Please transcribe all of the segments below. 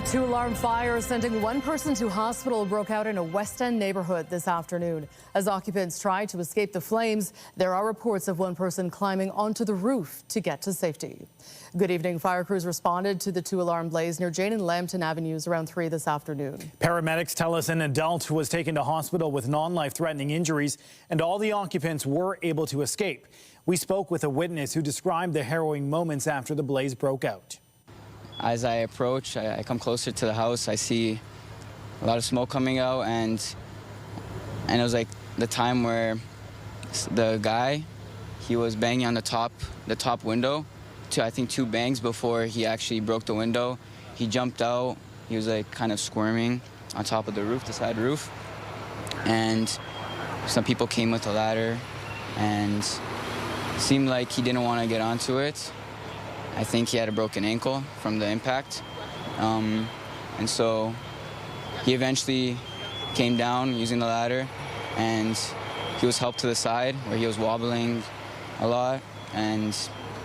A two-alarm fire sending one person to hospital broke out in a West End neighborhood this afternoon. As occupants tried to escape the flames, there are reports of one person climbing onto the roof to get to safety. Good evening. Fire crews responded to the two-alarm blaze near Jane and Lambton Avenues around 3 this afternoon. Paramedics tell us an adult was taken to hospital with non-life-threatening injuries, and all the occupants were able to escape. We spoke with a witness who described the harrowing moments after the blaze broke out. As I approach, I come closer to the house, I see a lot of smoke coming out, and it was like the time where the guy, he was banging on the top window, I think 2 bangs before he actually broke the window. He jumped out, he was like kind of squirming on top of the roof, the side roof, and some people came with a ladder, and it seemed like he didn't want to get onto it. I think he had a broken ankle from the impact. And so he eventually came down using the ladder, and he was helped to the side where he was wobbling a lot, and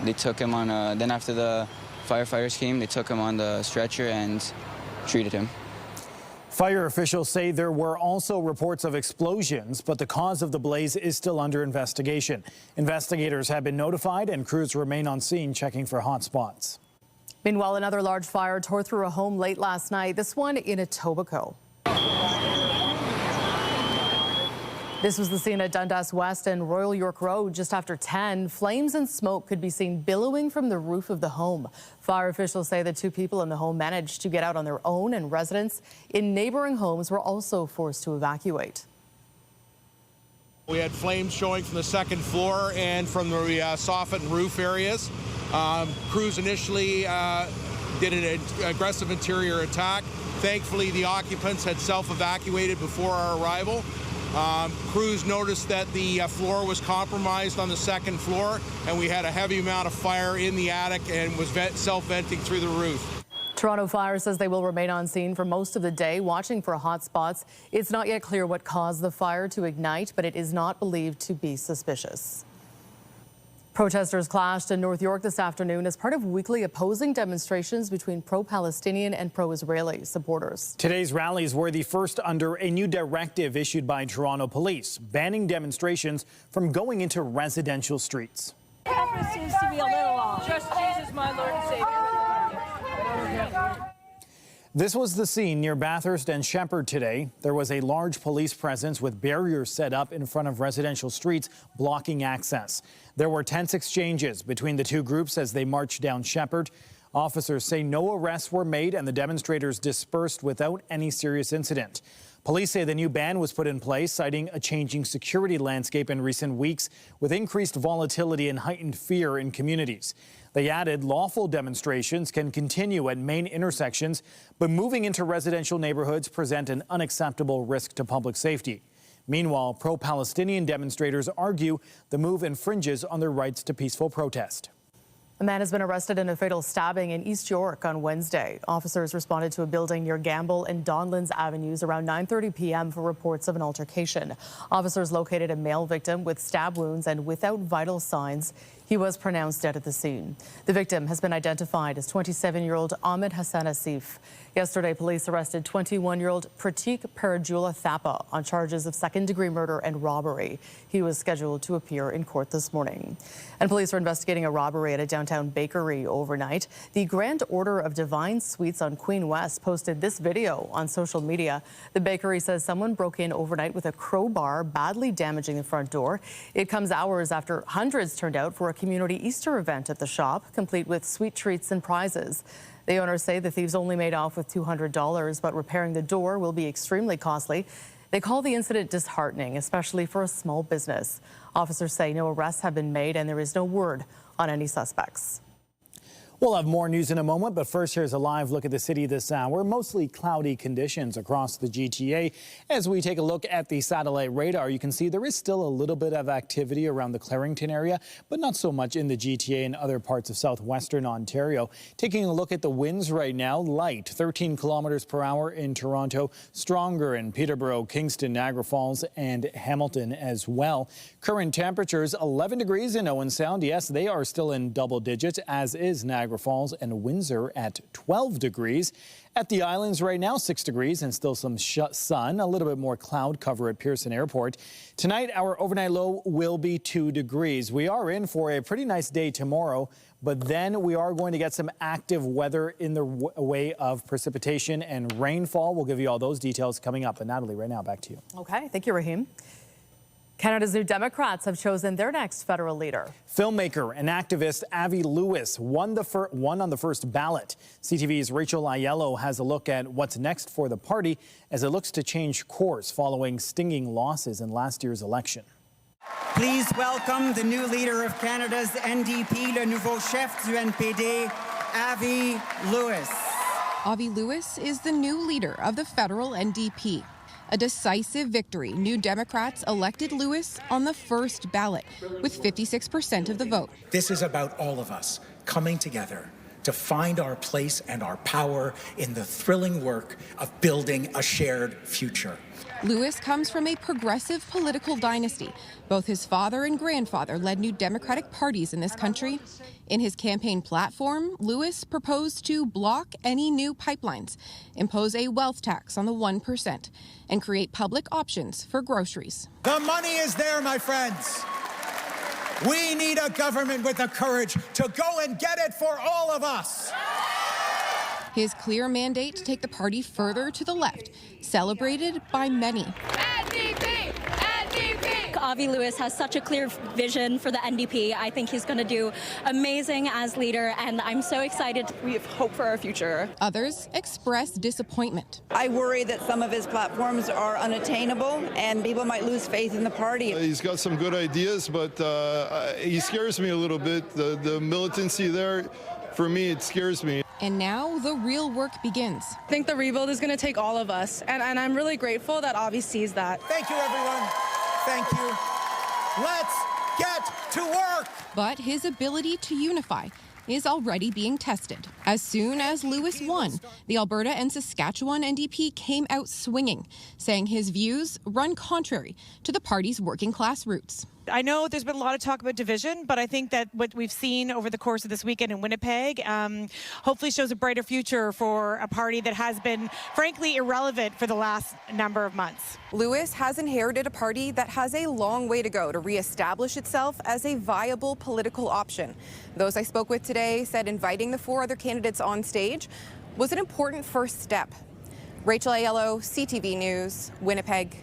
they took him on then after the firefighters came, they took him on the stretcher and treated him. Fire officials say there were also reports of explosions, but the cause of the blaze is still under investigation. Investigators have been notified and crews remain on scene checking for hot spots. Meanwhile, another large fire tore through a home late last night, this one in Etobicoke. This was the scene at Dundas West and Royal York Road just after 10. Flames and smoke could be seen billowing from the roof of the home. Fire officials say the 2 people in the home managed to get out on their own, and residents in neighboring homes were also forced to evacuate. We had flames showing from the 2nd floor and from the soffit and roof areas. Crews initially did an aggressive interior attack. Thankfully, the occupants had self-evacuated before our arrival. Crews noticed that the floor was compromised on the 2nd floor, and we had a heavy amount of fire in the attic and was self-venting through the roof. Toronto Fire says they will remain on scene for most of the day, watching for hot spots. It's not yet clear what caused the fire to ignite, but it is not believed to be suspicious. Protesters clashed in North York this afternoon as part of weekly opposing demonstrations between pro-Palestinian and pro-Israeli supporters. Today's rallies were the first under a new directive issued by Toronto police, banning demonstrations from going into residential streets. Preference seems to be a little off. Just Jesus, my Lord and Savior. This was the scene near Bathurst and Shepherd today. There was a large police presence with barriers set up in front of residential streets, blocking access. There were tense exchanges between the 2 groups as they marched down Shepherd. Officers say no arrests were made and the demonstrators dispersed without any serious incident. Police say the new ban was put in place, citing a changing security landscape in recent weeks with increased volatility and heightened fear in communities. They added lawful demonstrations can continue at main intersections, but moving into residential neighborhoods present an unacceptable risk to public safety. Meanwhile, pro-Palestinian demonstrators argue the move infringes on their rights to peaceful protest. A man has been arrested in a fatal stabbing in East York on Wednesday. Officers responded to a building near Gamble and Donlands Avenues around 9:30 p.m. for reports of an altercation. Officers located a male victim with stab wounds and without vital signs. He was pronounced dead at the scene. The victim has been identified as 27-year-old Ahmed Hassan Asif. Yesterday, police arrested 21-year-old Pratik Parajula Thapa on charges of second-degree murder and robbery. He was scheduled to appear in court this morning. And police are investigating a robbery at a downtown bakery overnight. The Grand Order of Divine Sweets on Queen West posted this video on social media. The bakery says someone broke in overnight with a crowbar, badly damaging the front door. It comes hours after hundreds turned out for a community Easter event at the shop, complete with sweet treats and prizes. The owners say the thieves only made off with $200, but repairing the door will be extremely costly. They call the incident disheartening, especially for a small business. Officers say no arrests have been made and there is no word on any suspects. We'll have more news in a moment, but first here's a live look at the city this hour. Mostly cloudy conditions across the GTA. As we take a look at the satellite radar, you can see there is still a little bit of activity around the Clarington area, but not so much in the GTA and other parts of southwestern Ontario. Taking a look at the winds right now, light, 13 kilometers per hour in Toronto, stronger in Peterborough, Kingston, Niagara Falls, and Hamilton as well. Current temperatures, 11 degrees in Owen Sound. Yes, they are still in double digits, as is Niagara Niagara Falls and Windsor at 12 degrees. At the islands right now, 6 degrees and still some sun, a little bit more cloud cover at Pearson Airport. Tonight, our overnight low will be 2 degrees. We are in for a pretty nice day tomorrow, but then we are going to get some active weather in the way of precipitation and rainfall. We'll give you all those details coming up. And Natalie, right now, back to you. Okay, thank you, Raheem. Canada's New Democrats have chosen their next federal leader. Filmmaker and activist Avi Lewis won on the first ballot. CTV's Rachel Aiello has a look at what's next for the party as it looks to change course following stinging losses in last year's election. Please welcome the new leader of Canada's NDP, le nouveau chef du NPD, Avi Lewis. Avi Lewis is the new leader of the federal NDP. A decisive victory. New Democrats elected Lewis on the first ballot with 56% of the vote. This is about all of us coming together to find our place and our power in the thrilling work of building a shared future. Lewis comes from a progressive political dynasty. Both his father and grandfather led new Democratic parties in this country. In his campaign platform, Lewis proposed to block any new pipelines, impose a wealth tax on the 1%, and create public options for groceries. The money is there, my friends. We need a government with the courage to go and get it for all of us. His clear mandate to take the party further to the left, celebrated by many. NDP! NDP! Avi Lewis has such a clear vision for the NDP. I think he's going to do amazing as leader, and I'm so excited. We have hope for our future. Others express disappointment. I worry that some of his platforms are unattainable and people might lose faith in the party. He's got some good ideas, but he scares me a little bit. The militancy there, for me, it scares me. And now the real work begins. I think the rebuild is going to take all of us, and I'm really grateful that Avi sees that. Thank you, everyone. Thank you. Let's get to work. But his ability to unify is already being tested. As soon as Lewis won, the Alberta and Saskatchewan NDP came out swinging, saying his views run contrary to the party's working class roots. I know there's been a lot of talk about division, but I think that what we've seen over the course of this weekend in Winnipeg hopefully shows a brighter future for a party that has been, frankly, irrelevant for the last number of months. Lewis has inherited a party that has a long way to go to reestablish itself as a viable political option. Those I spoke with today said inviting the 4 other candidates on stage was an important first step. Rachel Aiello, CTV News, Winnipeg.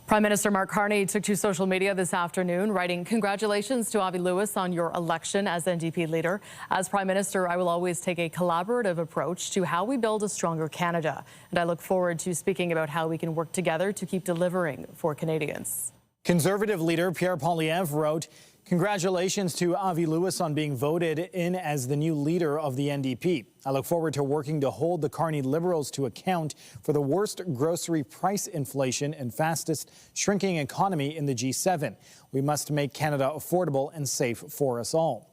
Prime Minister Mark Carney took to social media this afternoon, writing, "Congratulations to Avi Lewis on your election as NDP leader. As Prime Minister, I will always take a collaborative approach to how we build a stronger Canada. And I look forward to speaking about how we can work together to keep delivering for Canadians." Conservative leader Pierre Poilievre wrote, "Congratulations to Avi Lewis on being voted in as the new leader of the NDP. I look forward to working to hold the Carney Liberals to account for the worst grocery price inflation and fastest shrinking economy in the G7. We must make Canada affordable and safe for us all."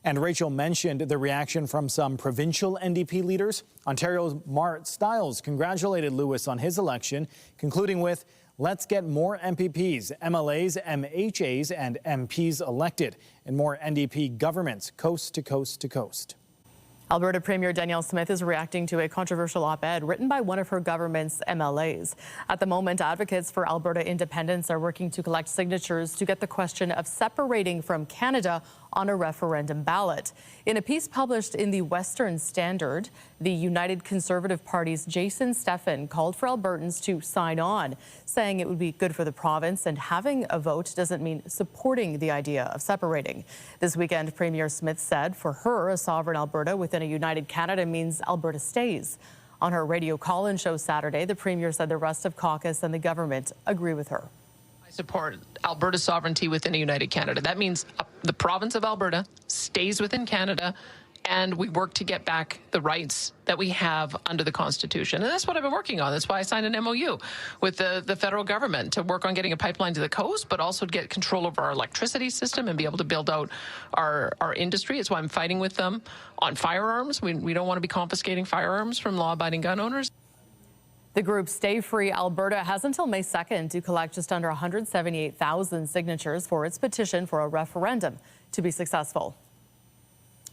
And Rachel mentioned the reaction from some provincial NDP leaders. Ontario's Mart Stiles congratulated Lewis on his election, concluding with, "Let's get more MPPs, MLAs, MHAs and MPs elected and more NDP governments coast to coast to coast." Alberta Premier Danielle Smith is reacting to a controversial op-ed written by one of her government's MLAs. At the moment, advocates for Alberta independence are working to collect signatures to get the question of separating from Canada on a referendum ballot. In a piece published in the Western Standard, the United Conservative Party's Jason Steffen called for Albertans to sign on, saying it would be good for the province, and having a vote doesn't mean supporting the idea of separating. This weekend, Premier Smith said for her, a sovereign Alberta within a united Canada means Alberta stays. On her radio call-in show Saturday, the Premier said the rest of caucus and the government agree with her. I support Alberta's sovereignty within a united Canada. That means the province of Alberta stays within Canada, and we work to get back the rights that we have under the Constitution. And that's what I've been working on. That's why I signed an MOU with the federal government to work on getting a pipeline to the coast, but also to get control over our electricity system and be able to build out our industry. It's why I'm fighting with them on firearms. We don't want to be confiscating firearms from law-abiding gun owners. The group Stay Free Alberta has until May 2nd to collect just under 178,000 signatures for its petition for a referendum to be successful.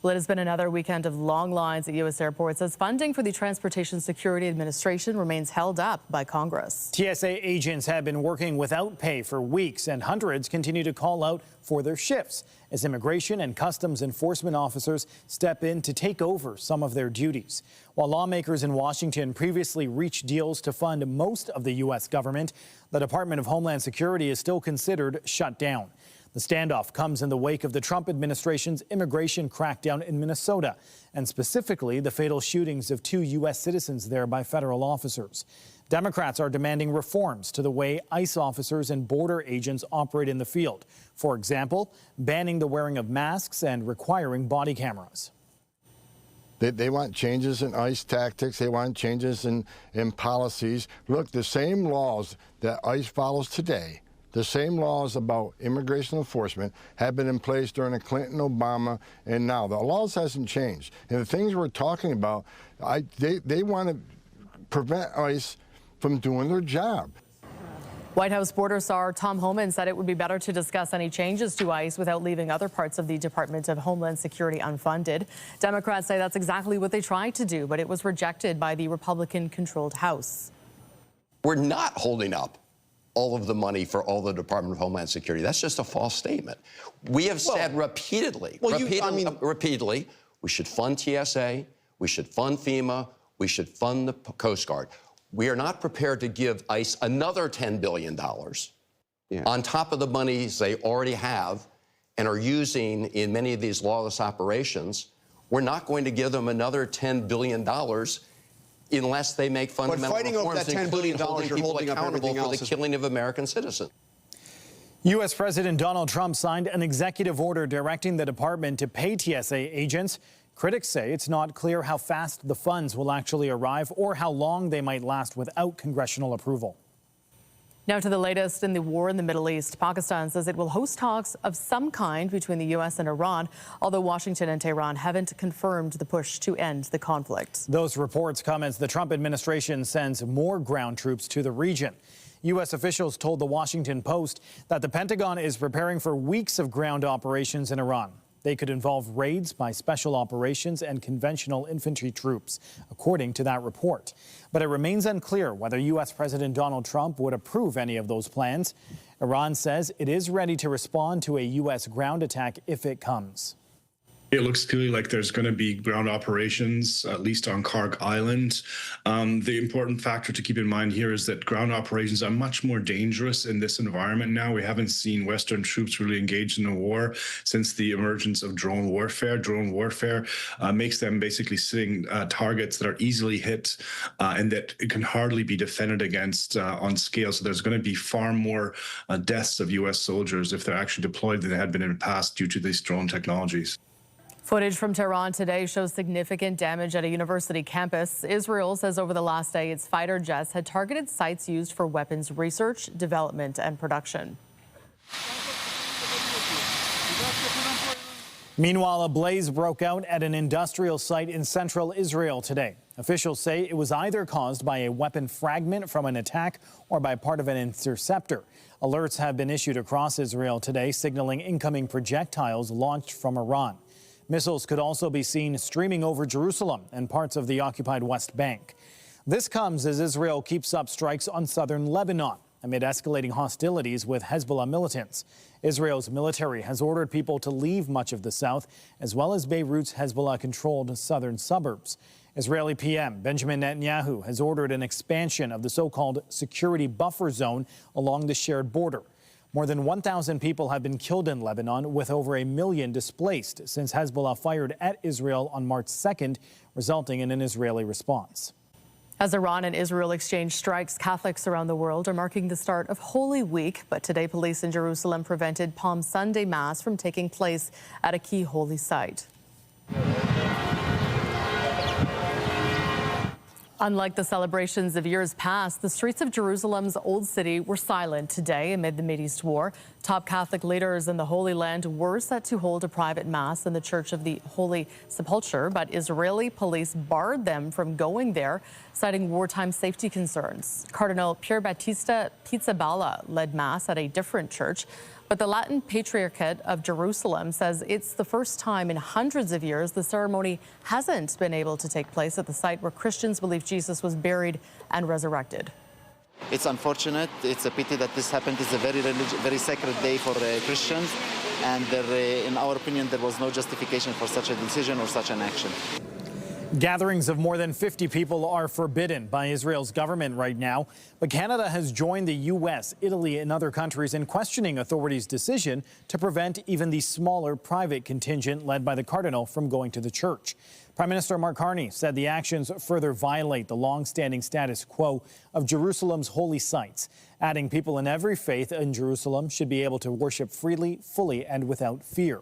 Well, it has been another weekend of long lines at U.S. airports as funding for the Transportation Security Administration remains held up by Congress. TSA agents have been working without pay for weeks, and hundreds continue to call out for their shifts as immigration and customs enforcement officers step in to take over some of their duties. While lawmakers in Washington previously reached deals to fund most of the U.S. government, the Department of Homeland Security is still considered shut down. The standoff comes in the wake of the Trump administration's immigration crackdown in Minnesota, and specifically the fatal shootings of 2 U.S. citizens there by federal officers. Democrats are demanding reforms to the way ICE officers and border agents operate in the field. For example, banning the wearing of masks and requiring body cameras. They want changes in ICE tactics. They want changes in policies. Look, the same laws that ICE follows today, the same laws about immigration enforcement have been in place during the Clinton, Obama, and now. The laws hasn't changed. And the things we're talking about, they want to prevent ICE from doing their job. White House border czar Tom Homan said it would be better to discuss any changes to ICE without leaving other parts of the Department of Homeland Security unfunded. Democrats say that's exactly what they tried to do, but it was rejected by the Republican-controlled House. We're not holding up all of the money for all the Department of Homeland Security. That's just a false statement. We have said repeatedly, repeatedly, we should fund TSA, we should fund FEMA, we should fund the Coast Guard. We are not prepared to give ICE another $10 billion on top of the monies they already have and are using in many of these lawless operations. We're not going to give them another $10 billion unless they make fundamental reforms, including holding people accountable for the killing of American citizens. U.S. President Donald Trump signed an executive order directing the department to pay TSA agents. Critics say it's not clear how fast the funds will actually arrive or how long they might last without congressional approval. Now to the latest in the war in the Middle East. Pakistan says it will host talks of some kind between the U.S. and Iran, although Washington and Tehran haven't confirmed the push to end the conflict. Those reports come as the Trump administration sends more ground troops to the region. U.S. officials told the Washington Post that the Pentagon is preparing for weeks of ground operations in Iran. They could involve raids by special operations and conventional infantry troops, according to that report. But it remains unclear whether U.S. President Donald Trump would approve any of those plans. Iran says it is ready to respond to a U.S. ground attack if it comes. It looks clearly like there's going to be ground operations, at least on Karg Island. The important factor to keep in mind here is that ground operations are much more dangerous in this environment now. We haven't seen Western troops really engaged in a war since the emergence of drone warfare. Drone warfare makes them basically sitting targets that are easily hit and that it can hardly be defended against on scale. So there's going to be far more deaths of U.S. soldiers if they're actually deployed than there had been in the past due to these drone technologies. Footage from Tehran today shows significant damage at a university campus. Israel says over the last day, its fighter jets had targeted sites used for weapons research, development, and production. Meanwhile, a blaze broke out at an industrial site in central Israel today. Officials say it was either caused by a weapon fragment from an attack or by part of an interceptor. Alerts have been issued across Israel today, signaling incoming projectiles launched from Iran. Missiles could also be seen streaming over Jerusalem and parts of the occupied West Bank. This comes as Israel keeps up strikes on southern Lebanon amid escalating hostilities with Hezbollah militants. Israel's military has ordered people to leave much of the south, as well as Beirut's Hezbollah-controlled southern suburbs. Israeli PM Benjamin Netanyahu has ordered an expansion of the so-called security buffer zone along the shared border. More than 1,000 people have been killed in Lebanon, with over 1 million displaced since Hezbollah fired at Israel on March 2nd, resulting in an Israeli response. As Iran and Israel exchange strikes, Catholics around the world are marking the start of Holy Week. But today, police in Jerusalem prevented Palm Sunday Mass from taking place at a key holy site. Unlike the celebrations of years past, the streets of Jerusalem's Old City were silent today amid the Mideast war. Top Catholic leaders in the Holy Land were set to hold a private mass in the Church of the Holy Sepulchre, but Israeli police barred them from going there, citing wartime safety concerns. Cardinal Pierbattista Pizzaballa led mass at a different church. But the Latin Patriarchate of Jerusalem says it's the first time in hundreds of years the ceremony hasn't been able to take place at the site where Christians believe Jesus was buried and resurrected. It's unfortunate. It's a pity that this happened. It's a very sacred day for Christians, and in our opinion, there was no justification for such a decision or such an action. Gatherings of more than 50 people are forbidden by Israel's government right now, but Canada has joined the U.S., Italy, and other countries in questioning authorities' decision to prevent even the smaller private contingent led by the Cardinal from going to the church. Prime Minister Mark Carney said the actions further violate the long-standing status quo of Jerusalem's holy sites, adding people in every faith in Jerusalem should be able to worship freely, fully, and without fear.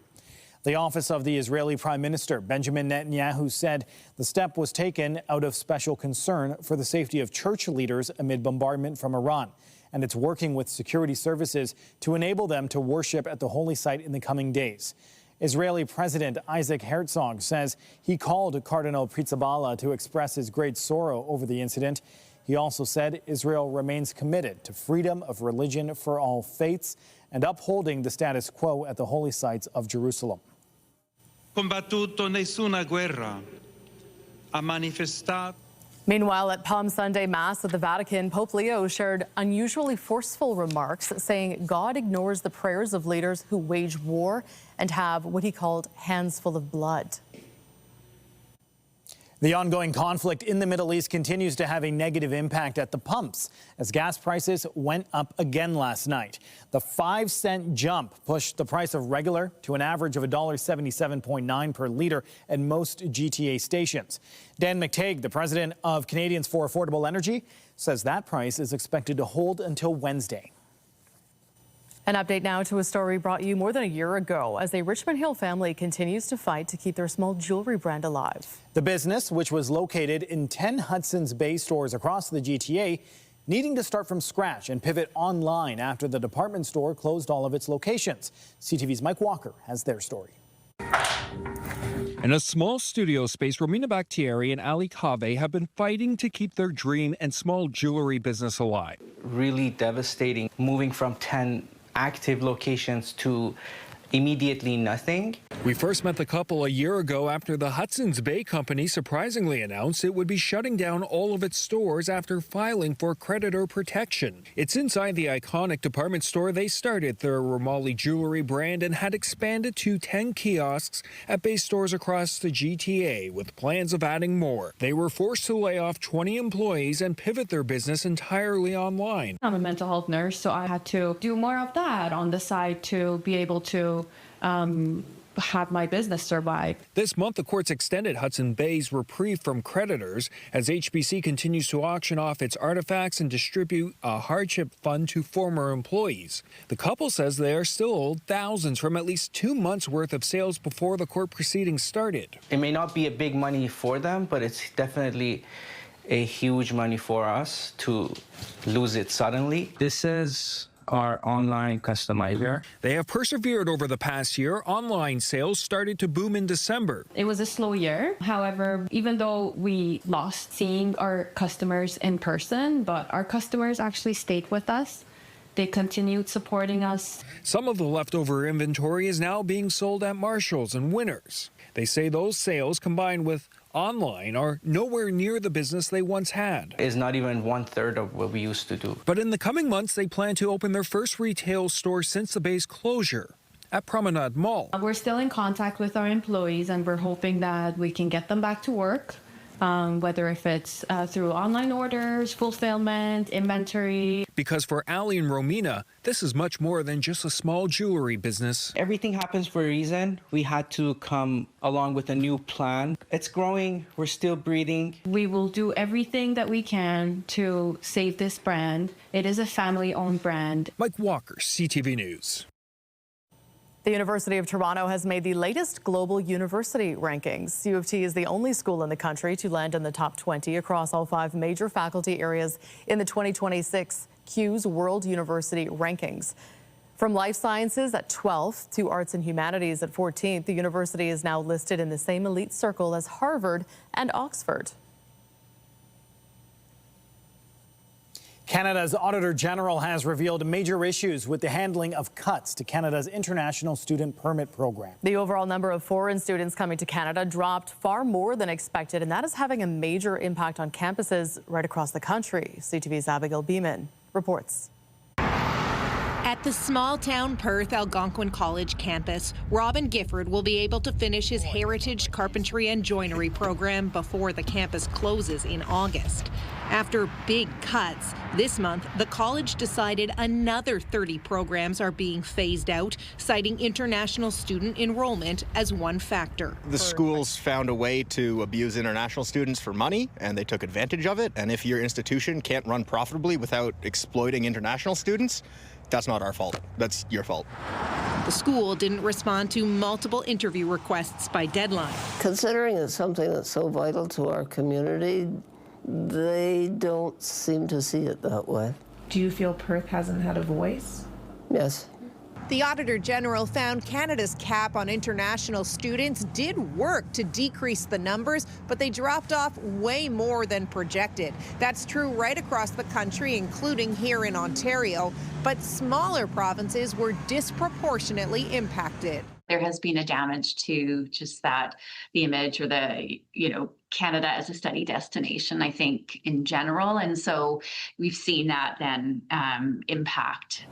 The office of the Israeli Prime Minister, Benjamin Netanyahu, said the step was taken out of special concern for the safety of church leaders amid bombardment from Iran, and it's working with security services to enable them to worship at the holy site in the coming days. Israeli President Isaac Herzog says he called Cardinal Pizzaballa to express his great sorrow over the incident. He also said Israel remains committed to freedom of religion for all faiths and upholding the status quo at the holy sites of Jerusalem. Combattuto nessuna guerra, ha manifestato. Meanwhile, at Palm Sunday Mass at the Vatican, Pope Leo shared unusually forceful remarks, saying God ignores the prayers of leaders who wage war and have what he called hands full of blood. The ongoing conflict in the Middle East continues to have a negative impact at the pumps as gas prices went up again last night. The 5-cent jump pushed the price of regular to an average of $1.77.9 per litre at most GTA stations. Dan McTague, the president of Canadians for Affordable Energy, says that price is expected to hold until Wednesday. An update now to a story brought you more than a year ago as a Richmond Hill family continues to fight to keep their small jewelry brand alive. The business, which was located in 10 Hudson's Bay stores across the GTA, needing to start from scratch and pivot online after the department store closed all of its locations. CTV's Mike Walker has their story. In a small studio space, Romina Bakhtiari and Ali Kaveh have been fighting to keep their dream and small jewelry business alive. Really devastating, moving from 10 active locations to immediately nothing. We first met the couple a year ago after the Hudson's Bay company surprisingly announced it would be shutting down all of its stores after filing for creditor protection. It's inside the iconic department store they started their Romali jewelry brand and had expanded to 10 kiosks at Bay stores across the GTA with plans of adding more. They were forced to lay off 20 employees and pivot their business entirely online. I'm a mental health nurse, so I had to do more of that on the side to be able to have my business survive. This month, the courts extended Hudson Bay's reprieve from creditors as HBC continues to auction off its artifacts and distribute a hardship fund to former employees. The couple says they are still owed thousands from at least 2 months' worth of sales before the court proceedings started. It may not be a big money for them, but it's definitely a huge money for us to lose it suddenly. This is our online customizer. They have persevered over the past year. Online sales started to boom in December. It was a slow year. However, even though we lost seeing our customers in person, but our customers actually stayed with us. They continued supporting us. Some of the leftover inventory is now being sold at Marshall's and Winners. They say those sales combined with online are nowhere near the business they once had. It's not even 1/3 of what we used to do. But in the coming months, they plan to open their first retail store since the Bay's closure at Promenade Mall. We're still in contact with our employees and we're hoping that we can get them back to work. Whether if it's through online orders, fulfillment, inventory. Because for Ali and Romina, this is much more than just a small jewelry business. Everything happens for a reason. We had to come along with a new plan. It's growing. We're still breathing. We will do everything that we can to save this brand. It is a family-owned brand. Mike Walker, CTV News. The University of Toronto has made the latest global university rankings. U of T is the only school in the country to land in the top 20 across all 5 major faculty areas in the 2026 CU's World University Rankings. From life sciences at 12th to arts and humanities at 14th, the university is now listed in the same elite circle as Harvard and Oxford. Canada's Auditor General has revealed major issues with the handling of cuts to Canada's International Student Permit program. The overall number of foreign students coming to Canada dropped far more than expected, and that is having a major impact on campuses right across the country. CTV's Abigail Beeman reports. At the small-town Perth Algonquin College campus, Robin Gifford will be able to finish his Heritage Carpentry and Joinery program before the campus closes in August. After big cuts, this month the college decided another 30 programs are being phased out, citing international student enrollment as one factor. The schools found a way to abuse international students for money, and they took advantage of it. And if your institution can't run profitably without exploiting international students, that's not our fault. That's your fault. The school didn't respond to multiple interview requests by deadline. Considering it's something that's so vital to our community, they don't seem to see it that way. Do you feel Perth hasn't had a voice? Yes. The Auditor General found Canada's cap on international students did work to decrease the numbers, but they dropped off way more than projected. That's true right across the country, including here in Ontario, but smaller provinces were disproportionately impacted. There has been a damage to just that, the image or the, Canada as a study destination, I think, in general. And so we've seen that then impact.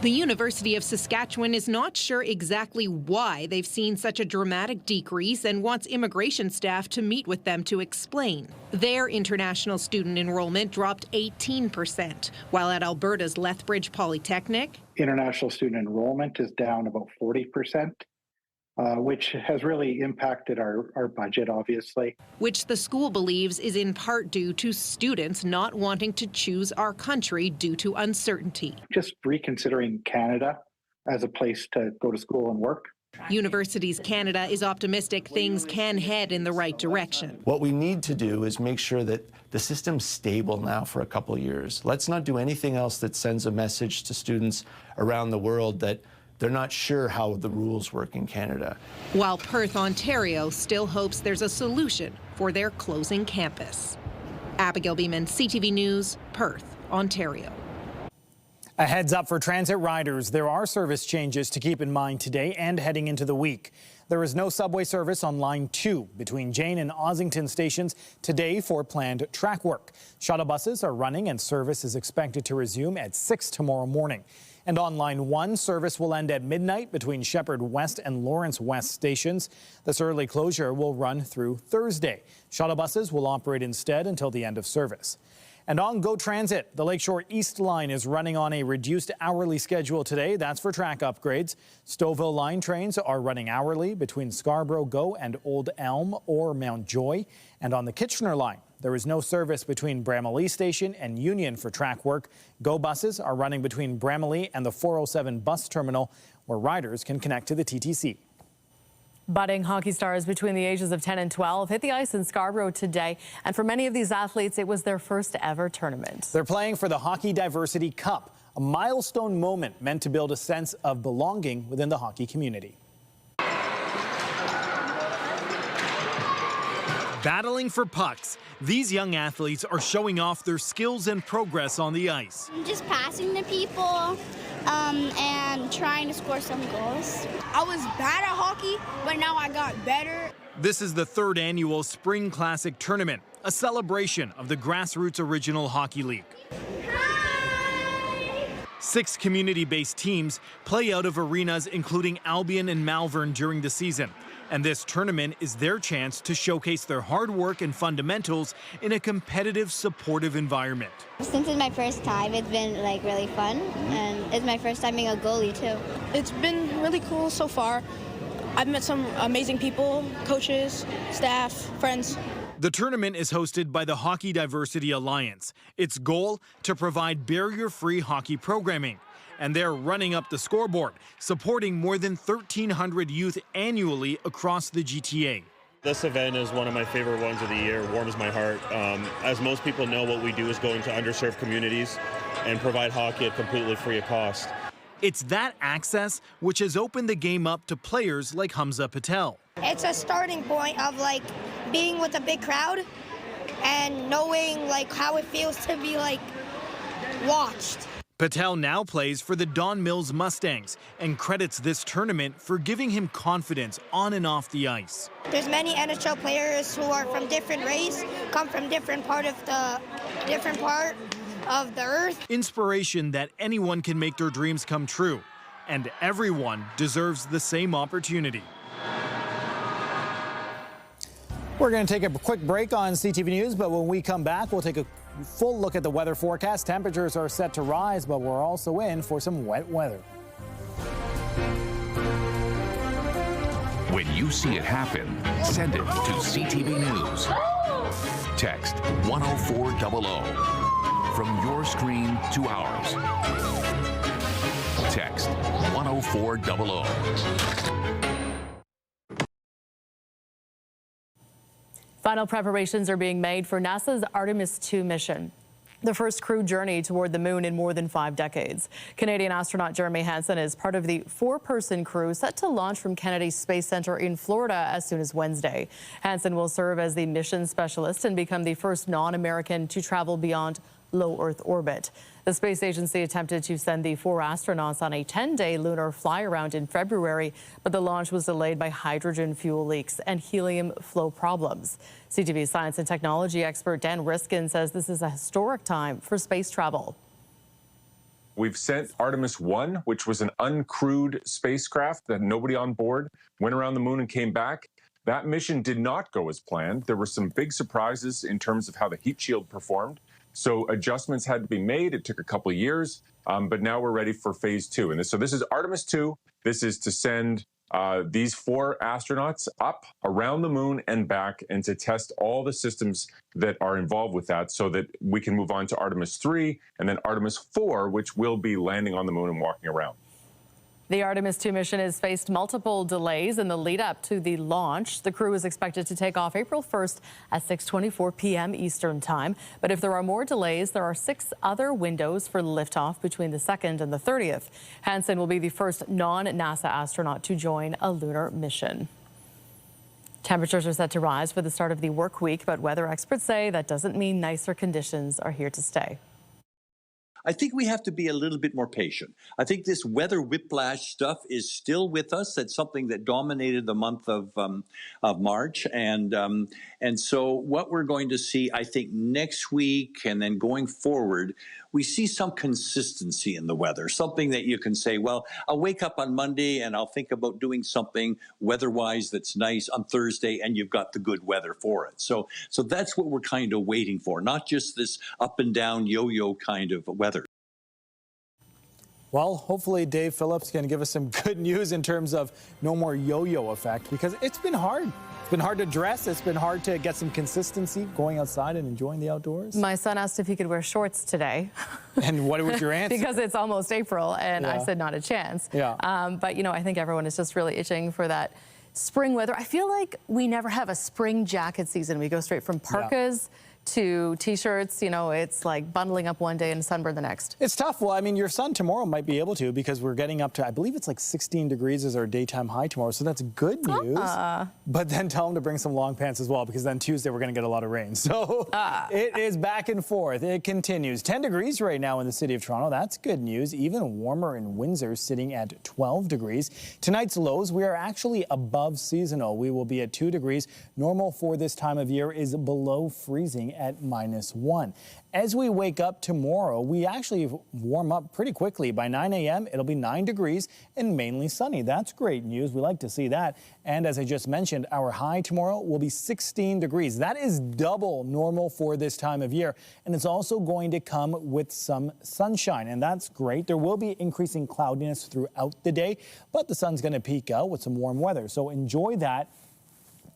The University of Saskatchewan is not sure exactly why they've seen such a dramatic decrease and wants immigration staff to meet with them to explain. Their international student enrollment dropped 18%, while at Alberta's Lethbridge Polytechnic, international student enrollment is down about 40%. Which has really impacted our budget, obviously. Which the school believes is in part due to students not wanting to choose our country due to uncertainty. Just reconsidering Canada as a place to go to school and work. Universities Canada is optimistic things can head in the right direction. What we need to do is make sure that the system's stable now for a couple of years. Let's not do anything else that sends a message to students around the world that they're not sure how the rules work in Canada. While Perth, Ontario still hopes there's a solution for their closing campus. Abigail Beeman, CTV News, Perth, Ontario. A heads up for transit riders. There are service changes to keep in mind today and heading into the week. There is no subway service on Line 2 between Jane and Ossington stations today for planned track work. Shuttle buses are running and service is expected to resume at 6 tomorrow morning. And on Line 1, service will end at midnight between Shepherd West and Lawrence West stations. This early closure will run through Thursday. Shuttle buses will operate instead until the end of service. And on GO Transit, the Lakeshore East line is running on a reduced hourly schedule today. That's for track upgrades. Stouffville line trains are running hourly between Scarborough GO and Old Elm or Mount Joy. And on the Kitchener line, there is no service between Bramalea Station and Union for track work. GO buses are running between Bramalea and the 407 bus terminal, where riders can connect to the TTC. Budding hockey stars between the ages of 10 and 12 hit the ice in Scarborough today. And for many of these athletes, it was their first ever tournament. They're playing for the Hockey Diversity Cup, a milestone moment meant to build a sense of belonging within the hockey community. Battling for pucks, these young athletes are showing off their skills and progress on the ice. I'm just passing to people and trying to score some goals. I was bad at hockey, but now I got better. This is the third annual Spring Classic Tournament, a celebration of the Grassroots Original Hockey League. Hi. 6 community-based teams play out of arenas including Albion and Malvern during the season. And this tournament is their chance to showcase their hard work and fundamentals in a competitive, supportive environment. Since it's my first time, it's been really fun, and it's my first time being a goalie too. It's been really cool so far. I've met some amazing people, coaches, staff, friends. The tournament is hosted by the Hockey Diversity Alliance. Its goal, to provide barrier-free hockey programming. And they're running up the scoreboard, supporting more than 1,300 youth annually across the GTA. This event is one of my favorite ones of the year, warms my heart. As most people know, what we do is go into underserved communities and provide hockey at completely free of cost. It's that access which has opened the game up to players like Hamza Patel. It's a starting point of being with a big crowd and knowing how it feels to be watched. Patel now plays for the Don Mills Mustangs and credits this tournament for giving him confidence on and off the ice. There's many NHL players who are from different race, come from different part of the earth. Inspiration that anyone can make their dreams come true, and everyone deserves the same opportunity. We're going to take a quick break on CTV News, but when we come back, we'll take a full look at the weather forecast. Temperatures are set to rise, but we're also in for some wet weather. When you see it happen, send it to CTV News. Text 10400 from your screen to ours. Text 10400. Final preparations are being made for NASA's Artemis II mission, the first crew journey toward the moon in more than 5 decades. Canadian astronaut Jeremy Hansen is part of the 4-person crew set to launch from Kennedy Space Center in Florida as soon as Wednesday. Hansen will serve as the mission specialist and become the first non-American to travel beyond low Earth orbit. The space agency attempted to send the 4 astronauts on a 10-day lunar fly-around in February, but the launch was delayed by hydrogen fuel leaks and helium flow problems. CTV science and technology expert Dan Riskin says this is a historic time for space travel. We've sent Artemis I, which was an uncrewed spacecraft that had nobody on board, went around the moon and came back. That mission did not go as planned. There were some big surprises in terms of how the heat shield performed. So adjustments had to be made. It took a couple of years, but now we're ready for phase 2. And so this is Artemis II. This is to send these 4 astronauts up around the moon and back, and to test all the systems that are involved with that so that we can move on to Artemis III and then Artemis IV, which will be landing on the moon and walking around. The Artemis II mission has faced multiple delays in the lead up to the launch. The crew is expected to take off April 1st at 6:24 p.m. Eastern Time. But if there are more delays, there are 6 other windows for liftoff between the 2nd and the 30th. Hansen will be the first non-NASA astronaut to join a lunar mission. Temperatures are set to rise for the start of the work week, but weather experts say that doesn't mean nicer conditions are here to stay. I think we have to be a little bit more patient. I think this weather whiplash stuff is still with us. That's something that dominated the month of March. And so what we're going to see, I think, next week and then going forward, we see some consistency in the weather, something that you can say, well, I'll wake up on Monday and I'll think about doing something weather-wise that's nice on Thursday, and you've got the good weather for it. So that's what we're kind of waiting for, not just this up and down yo-yo kind of weather. Well, hopefully Dave Phillips can give us some good news in terms of no more yo-yo effect, because it's been hard. It's been hard to dress. It's been hard to get some consistency going outside and enjoying the outdoors. My son asked if he could wear shorts today. And what was your answer? Because it's almost April, and I said not a chance. Yeah. But, you know, I think everyone is just really itching for that spring weather. I feel like we never have a spring jacket season. We go straight from parkas to T-shirts. You know, it's like bundling up one day and sunburn the next. It's tough. Well, I mean, your son tomorrow might be able to, because we're getting up to, I believe it's like 16 degrees is our daytime high tomorrow. So that's good news. But then tell him to bring some long pants as well, because then Tuesday we're going to get a lot of rain. So it is back and forth. It continues. 10 degrees right now in the city of Toronto. That's good news. Even warmer in Windsor, sitting at 12 degrees. Tonight's lows, we are actually above seasonal. We will be at 2 degrees. Normal for this time of year is below freezing at -1. As we wake up tomorrow, we actually warm up pretty quickly. By 9 a.m., it'll be 9 degrees and mainly sunny. That's great news. We like to see that. And as I just mentioned, our high tomorrow will be 16 degrees. That is double normal for this time of year. And it's also going to come with some sunshine, and that's great. There will be increasing cloudiness throughout the day, but the sun's going to peek out with some warm weather. So enjoy that.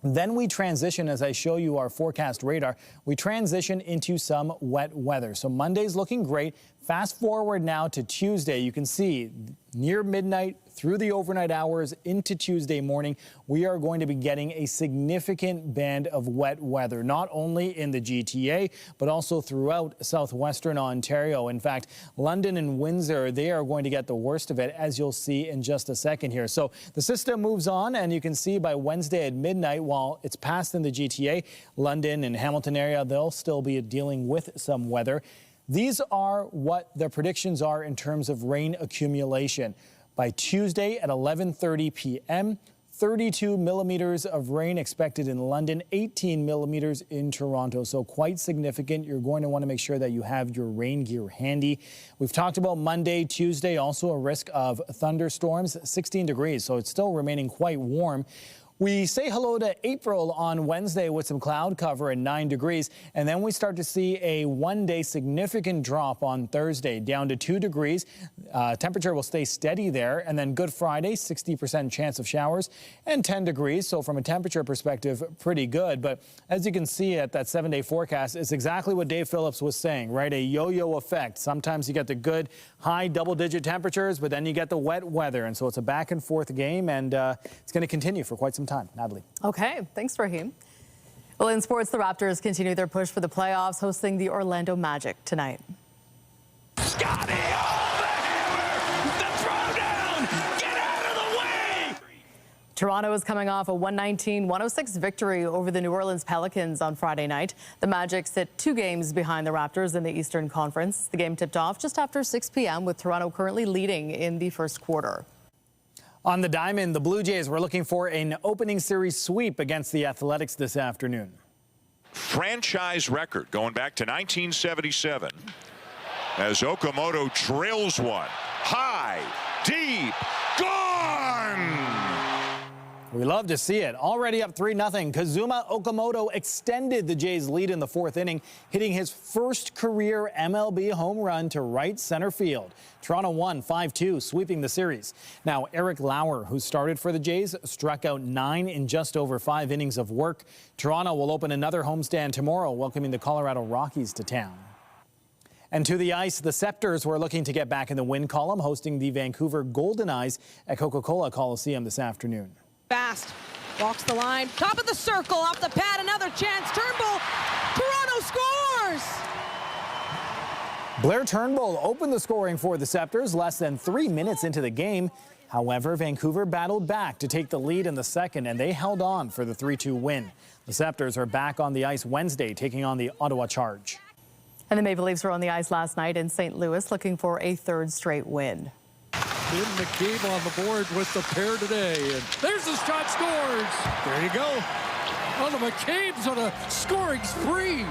Then we transition, as I show you our forecast radar, we transition into some wet weather. So Monday's looking great. Fast forward now to Tuesday. You can see near midnight through the overnight hours into Tuesday morning, we are going to be getting a significant band of wet weather, not only in the GTA, but also throughout southwestern Ontario. In fact, London and Windsor, they are going to get the worst of it, as you'll see in just a second here. So the system moves on, and you can see by Wednesday at midnight, while it's passed in the GTA, London and Hamilton area, they'll still be dealing with some weather. These are what the predictions are in terms of rain accumulation. By Tuesday at 11:30 p.m., 32 millimeters of rain expected in London, 18 millimeters in Toronto. So quite significant. You're going to want to make sure that you have your rain gear handy. We've talked about Monday, Tuesday, also a risk of thunderstorms, 16 degrees. So it's still remaining quite warm. We say hello to April on Wednesday with some cloud cover at 9 degrees, and then we start to see a one-day significant drop on Thursday, down to 2 degrees. Temperature will stay steady there, and then Good Friday, 60% chance of showers, and 10 degrees. So from a temperature perspective, pretty good. But as you can see at that 7-day forecast, it's exactly what Dave Phillips was saying, right? A yo-yo effect. Sometimes you get the good high double-digit temperatures, but then you get the wet weather, and so it's a back-and-forth game, and it's going to continue for quite some time. Natalie. Okay, thanks, Raheem. Well, in sports, the Raptors continue their push for the playoffs, hosting the Orlando Magic tonight. Scotty, the hammer, the throwdown, get out of the way! Toronto is coming off a 119-106 victory over the New Orleans Pelicans on Friday night. The Magic sit 2 games behind the Raptors in the Eastern Conference. The game tipped off just after 6 p.m. with Toronto currently leading in the first quarter. On the diamond, the Blue Jays were looking for an opening series sweep against the Athletics this afternoon. Franchise record going back to 1977 as Okamoto drills one. High, deep, gone! We love to see it. Already up 3-0. Kazuma Okamoto extended the Jays' lead in the 4th inning, hitting his first career MLB home run to right center field. Toronto won 5-2, sweeping the series. Now, Eric Lauer, who started for the Jays, struck out 9 in just over 5 innings of work. Toronto will open another homestand tomorrow, welcoming the Colorado Rockies to town. And to the ice, the Raptors were looking to get back in the win column, hosting the Vancouver Golden Knights at Coca-Cola Coliseum this afternoon. Fast, walks the line, top of the circle, off the pad, another chance, Turnbull, Toronto scores! Blair Turnbull opened the scoring for the Raptors less than 3 minutes into the game. However, Vancouver battled back to take the lead in the second, and they held on for the 3-2 win. The Raptors are back on the ice Wednesday, taking on the Ottawa Charge. And the Maple Leafs were on the ice last night in St. Louis, looking for a 3rd straight win. Ben McCabe on the board with the pair today. And there's the shot, scores. There you go. Oh, the McCabe's on a scoring spree.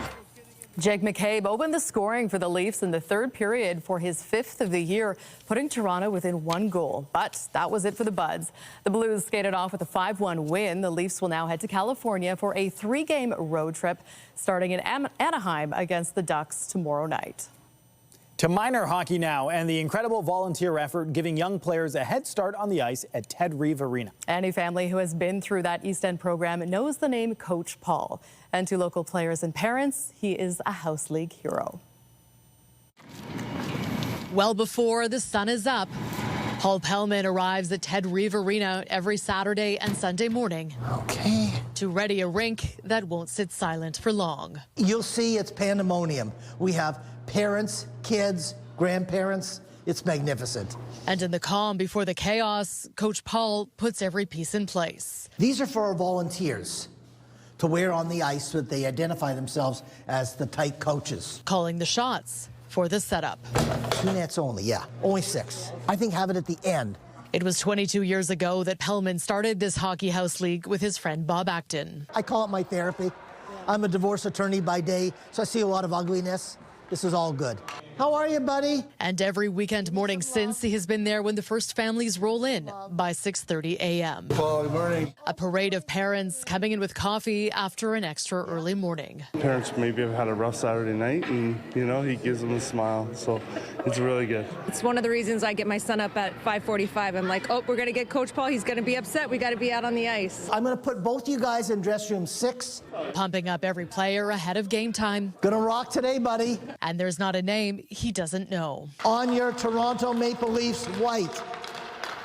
Jake McCabe opened the scoring for the Leafs in the 3rd period for his 5th of the year, putting Toronto within 1 goal. But that was it for the Buds. The Blues skated off with a 5-1 win. The Leafs will now head to California for a 3-game road trip, starting in Anaheim against the Ducks tomorrow night. To minor hockey now, and the incredible volunteer effort giving young players a head start on the ice at Ted Reeve Arena. Any family who has been through that East End program knows the name Coach Paul. And to local players and parents, he is a House League hero. Well before the sun is up, Paul Pellman arrives at Ted Reeve Arena every Saturday and Sunday morning. Okay. To ready a rink that won't sit silent for long. You'll see it's pandemonium. We have parents, kids, grandparents. It's magnificent. And in the calm before the chaos, Coach Paul puts every piece in place. These are for our volunteers to wear on the ice so that they identify themselves as the tight coaches. Calling the shots for the setup. 2 nets only, yeah. Only 6. I think have it at the end. It was 22 years ago that Pellman started this hockey house league with his friend Bob Acton. I call it my therapy. I'm a divorce attorney by day, so I see a lot of ugliness. This is all good. How are you, buddy? And every weekend morning since, he has been there when the first families roll in by 6:30 a.m. Good morning. A parade of parents coming in with coffee after an extra early morning. Parents maybe have had a rough Saturday night, and, he gives them a smile, so it's really good. It's one of the reasons I get my son up at 5:45. I'm like, oh, we're going to get Coach Paul. He's going to be upset. We got to be out on the ice. I'm going to put both you guys in dress room 6. Pumping up every player ahead of game time. Gonna rock today, buddy. And there's not a name he doesn't know. On your Toronto Maple Leafs white,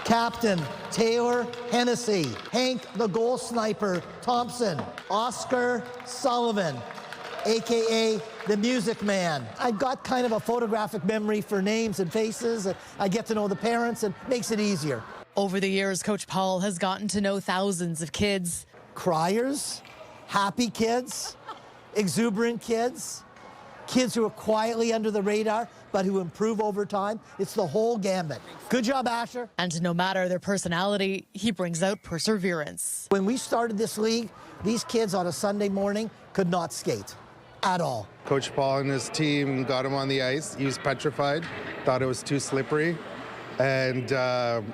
Captain Taylor Hennessy, Hank the goal sniper Thompson, Oscar Sullivan, AKA the Music Man. I've got kind of a photographic memory for names and faces. I get to know the parents and makes it easier. Over the years, Coach Paul has gotten to know thousands of kids. Criers, happy kids, exuberant kids kids who are quietly under the radar, but who improve over time. It's the whole gambit. Good job, Asher. And no matter their personality, he brings out perseverance. When we started this league, these kids on a Sunday morning could not skate at all. Coach Paul and his team got him on the ice. He was petrified, thought it was too slippery. And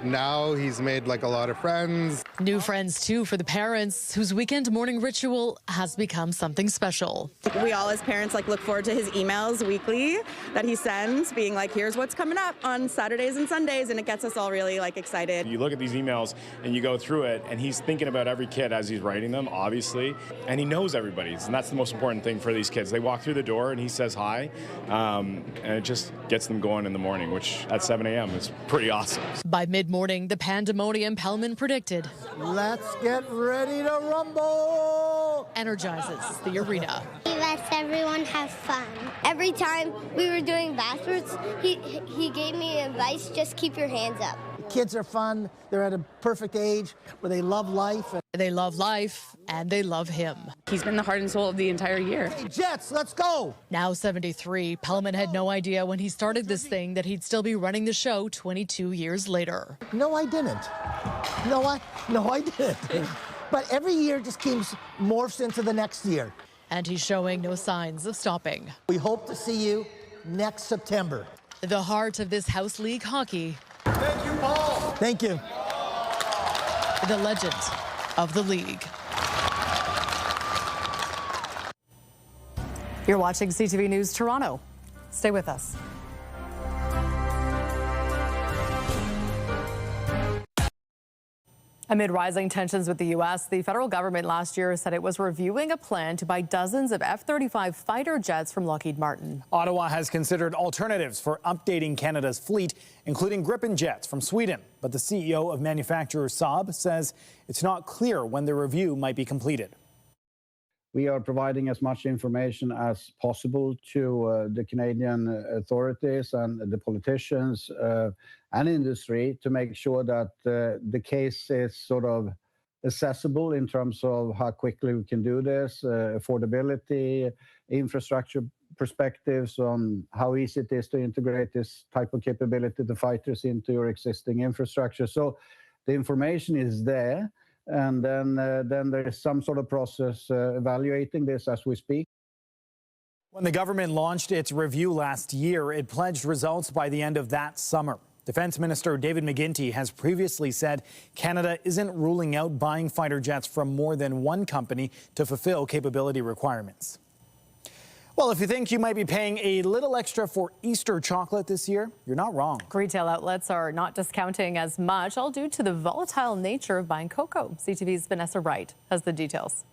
now he's made like a lot of friends. New friends too for the parents whose weekend morning ritual has become something special. We all as parents look forward to his emails weekly that he sends being like, here's what's coming up on Saturdays and Sundays, and it gets us all really excited. You look at these emails and you go through it and he's thinking about every kid as he's writing them, obviously, and he knows everybody's, and that's the most important thing for these kids. They walk through the door and he says hi, and it just gets them going in the morning, which at 7 a.m. is pretty awesome. By mid-morning, the pandemonium Pellman predicted Let's get ready to rumble! Energizes the arena. He lets everyone have fun. Every time we were doing bathrooms, he gave me advice, just keep your hands up. Kids are fun. They're at a perfect age where they love life. They love life, and they love him. He's been the heart and soul of the entire year. Hey, Jets, let's go! Now 73, Pellman had no idea when he started this thing that he'd still be running the show 22 years later. No, I didn't. No, I didn't. But every year just keeps morphs into the next year. And he's showing no signs of stopping. We hope to see you next September. The heart of this House League hockey. Thank you, Paul. Thank you. The legend of the league. You're watching CTV News Toronto. Stay with us. Amid rising tensions with the U.S., the federal government last year said it was reviewing a plan to buy dozens of F-35 fighter jets from Lockheed Martin. Ottawa has considered alternatives for updating Canada's fleet, including Gripen jets from Sweden. But the CEO of manufacturer Saab says it's not clear when the review might be completed. We are providing as much information as possible to the Canadian authorities and the politicians and industry to make sure that the case is sort of accessible in terms of how quickly we can do this, affordability, infrastructure perspectives on how easy it is to integrate this type of capability, the fighters, into your existing infrastructure. So the information is there. And then there is some sort of process evaluating this as we speak. When the government launched its review last year, it pledged results by the end of that summer. Defense Minister David McGuinty has previously said Canada isn't ruling out buying fighter jets from more than one company to fulfill capability requirements. Well, if you think you might be paying a little extra for Easter chocolate this year, you're not wrong. Retail outlets are not discounting as much, all due to the volatile nature of buying cocoa. CTV's Vanessa Wright has the details.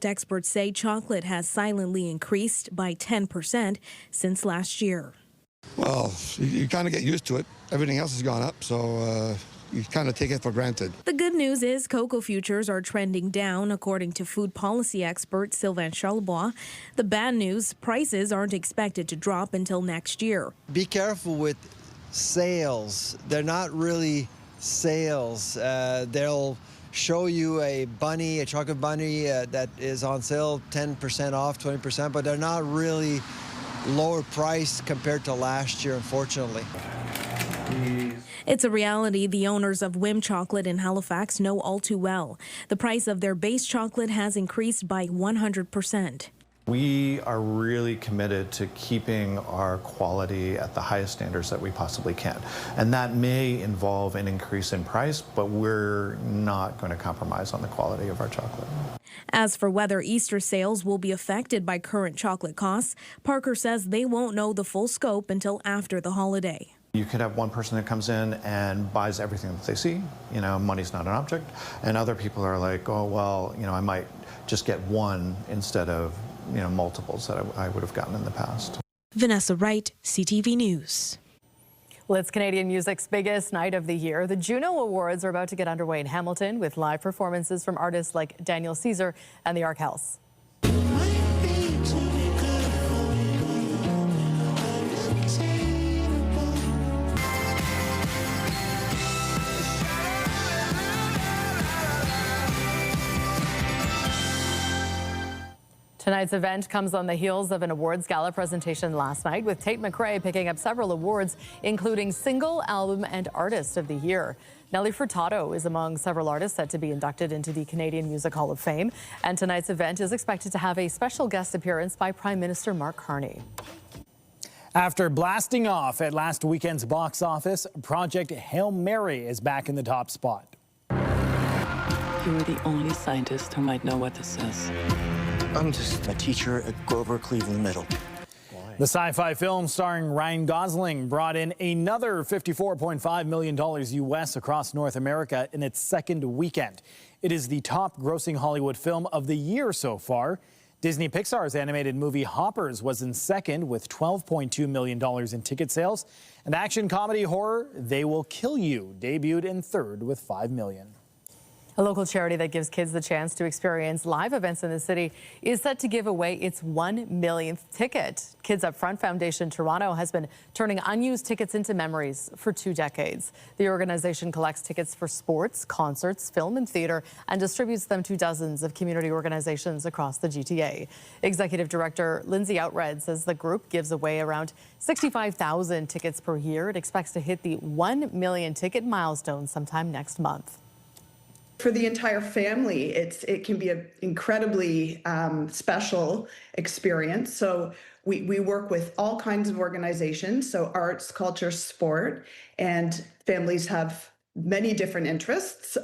Experts say chocolate has silently increased by 10% since last year. Well, you kind of get used to it. Everything else has gone up, so you kind of take it for granted. The good news is cocoa futures are trending down, according to food policy expert Sylvain Charlebois. The bad news, prices aren't expected to drop until next year. Be careful with sales. They're not really sales. They'll show you a chocolate bunny that is on sale 10% off, 20%, but they're not really lower price compared to last year, unfortunately. It's a reality the owners of Whim Chocolate in Halifax know all too well. The price of their base chocolate has increased by 100%. We are really committed to keeping our quality at the highest standards that we possibly can. And that may involve an increase in price, but we're not going to compromise on the quality of our chocolate. As for whether Easter sales will be affected by current chocolate costs, Parker says they won't know the full scope until after the holiday. You could have one person that comes in and buys everything that they see. You know, money's not an object. And other people are like, oh, well, you know, I might just get one instead of, you know, multiples that I would have gotten in the past. Vanessa Wright, CTV News. Well, it's Canadian music's biggest night of the year. The Juno Awards are about to get underway in Hamilton with live performances from artists like Daniel Caesar and the Arkells. Tonight's event comes on the heels of an awards gala presentation last night, with Tate McRae picking up several awards, including Single, Album and Artist of the Year. Nelly Furtado is among several artists set to be inducted into the Canadian Music Hall of Fame. And tonight's event is expected to have a special guest appearance by Prime Minister Mark Carney. After blasting off at last weekend's box office, Project Hail Mary is back in the top spot. You are the only scientist who might know what this is. I'm just a teacher at Grover Cleveland Middle. The sci-fi film starring Ryan Gosling brought in another $54.5 million US across North America in its second weekend. It is the top grossing Hollywood film of the year so far. Disney Pixar's animated movie Hoppers was in second with $12.2 million in ticket sales. And action comedy horror They Will Kill You debuted in third with $5 million. A local charity that gives kids the chance to experience live events in the city is set to give away its 1 millionth ticket. Kids Up Front Foundation Toronto has been turning unused tickets into memories for 2 decades. The organization collects tickets for sports, concerts, film and theater, and distributes them to dozens of community organizations across the GTA. Executive Director Lindsay Outred says the group gives away around 65,000 tickets per year. It expects to hit the 1 million ticket milestone sometime next month. For the entire family, it can be an incredibly special experience. So we work with all kinds of organizations, so arts, culture, sport, and families have many different interests.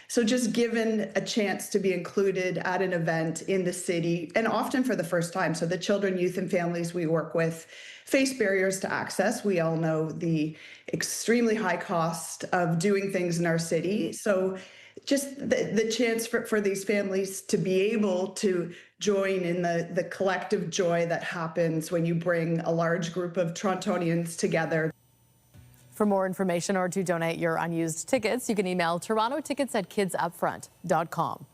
So just given a chance to be included at an event in the city, and often for the first time. So the children, youth, and families we work with face barriers to access. We all know the extremely high cost of doing things in our city. So just the chance for these families to be able to join in the collective joy that happens when you bring a large group of Torontonians together. For more information or to donate your unused tickets, you can email torontotickets@kidsupfront.com.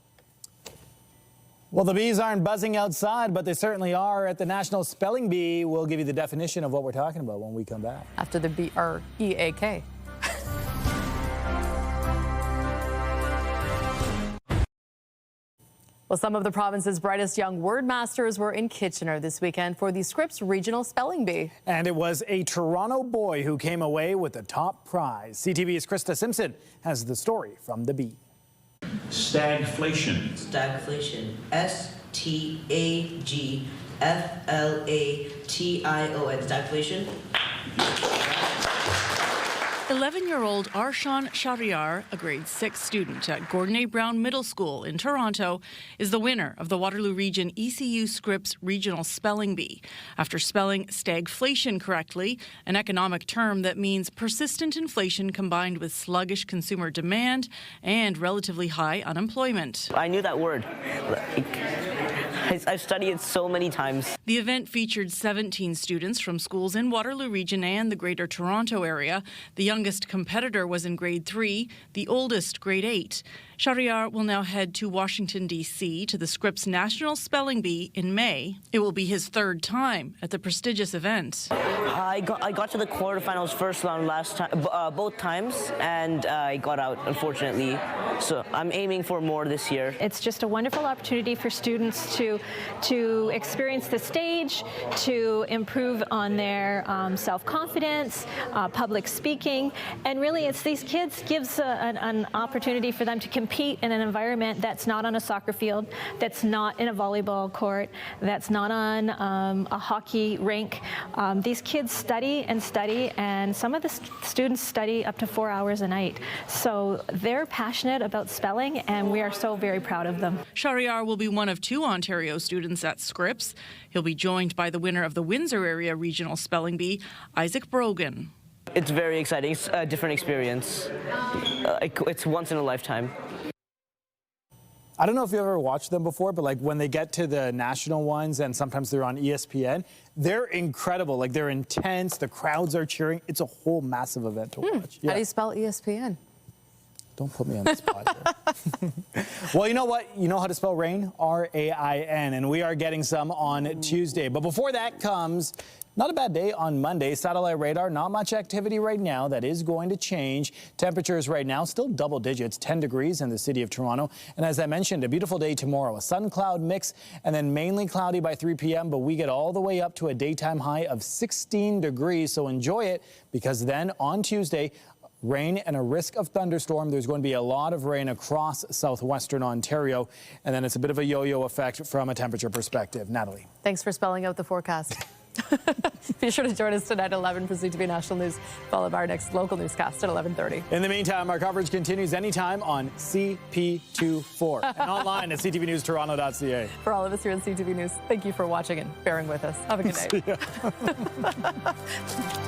Well, the bees aren't buzzing outside, but they certainly are at the National Spelling Bee. We'll give you the definition of what we're talking about when we come back. After the B-R-E-A-K. Well, some of the province's brightest young wordmasters were in Kitchener this weekend for the Scripps Regional Spelling Bee. And it was a Toronto boy who came away with the top prize. CTV's Krista Simpson has the story from the bee. Stagflation. Stagflation. S-T-A-G-F-L-A-T-I-O-N. Stagflation. 11-year-old Arshan Shahryar, a grade 6 student at Gordon A. Brown Middle School in Toronto, is the winner of the Waterloo Region ECU Scripps Regional Spelling Bee after spelling stagflation correctly, an economic term that means persistent inflation combined with sluggish consumer demand and relatively high unemployment. I knew that word. I've studied it so many times. The event featured 17 students from schools in Waterloo Region and the Greater Toronto Area. The youngest competitor was in grade 3, the oldest grade 8. Shahryar will now head to Washington, D.C. to the Scripps National Spelling Bee in May. It will be his third time at the prestigious event. I got to the quarterfinals first round last time, both times, and I got out, unfortunately. So I'm aiming for more this year. It's just a wonderful opportunity for students to experience the stage, to improve on their self-confidence, public speaking, and really it's these kids gives an opportunity for them to compete in an environment that's not on a soccer field, that's not in a volleyball court, that's not on a hockey rink. These kids study, and some of the students study up to 4 hours a night. So they're passionate about spelling, and we are so very proud of them. Shahryar will be one of 2 Ontario students at Scripps. He'll be joined by the winner of the Windsor Area Regional Spelling Bee, Isaac Brogan. It's very exciting. It's a different experience. It's once in a lifetime. I don't know if you ever watched them before, but like when they get to the national ones and sometimes they're on ESPN, they're incredible. Like they're intense, the crowds are cheering. It's a whole massive event to watch. How do you spell ESPN? Don't put me on the spot here. Well, you know what? You know how to spell rain? R-A-I-N. And we are getting some on Tuesday. But before that comes Not a bad day on Monday. Satellite radar, not much activity right now. That is going to change. Temperatures right now still double digits, 10 degrees in the city of Toronto. And as I mentioned, a beautiful day tomorrow. A sun-cloud mix and then mainly cloudy by 3 p.m. But we get all the way up to a daytime high of 16 degrees. So enjoy it, because then on Tuesday, rain and a risk of thunderstorm. There's going to be a lot of rain across southwestern Ontario. And then it's a bit of a yo-yo effect from a temperature perspective. Natalie. Thanks for spelling out the forecast. Be sure to join us tonight at 11 for CTV National News, followed by our next local newscast at 11:30. In the meantime, our coverage continues anytime on CP24 and online at ctvnewstoronto.ca. For all of us here at CTV News, thank you for watching and bearing with us. Have a good night.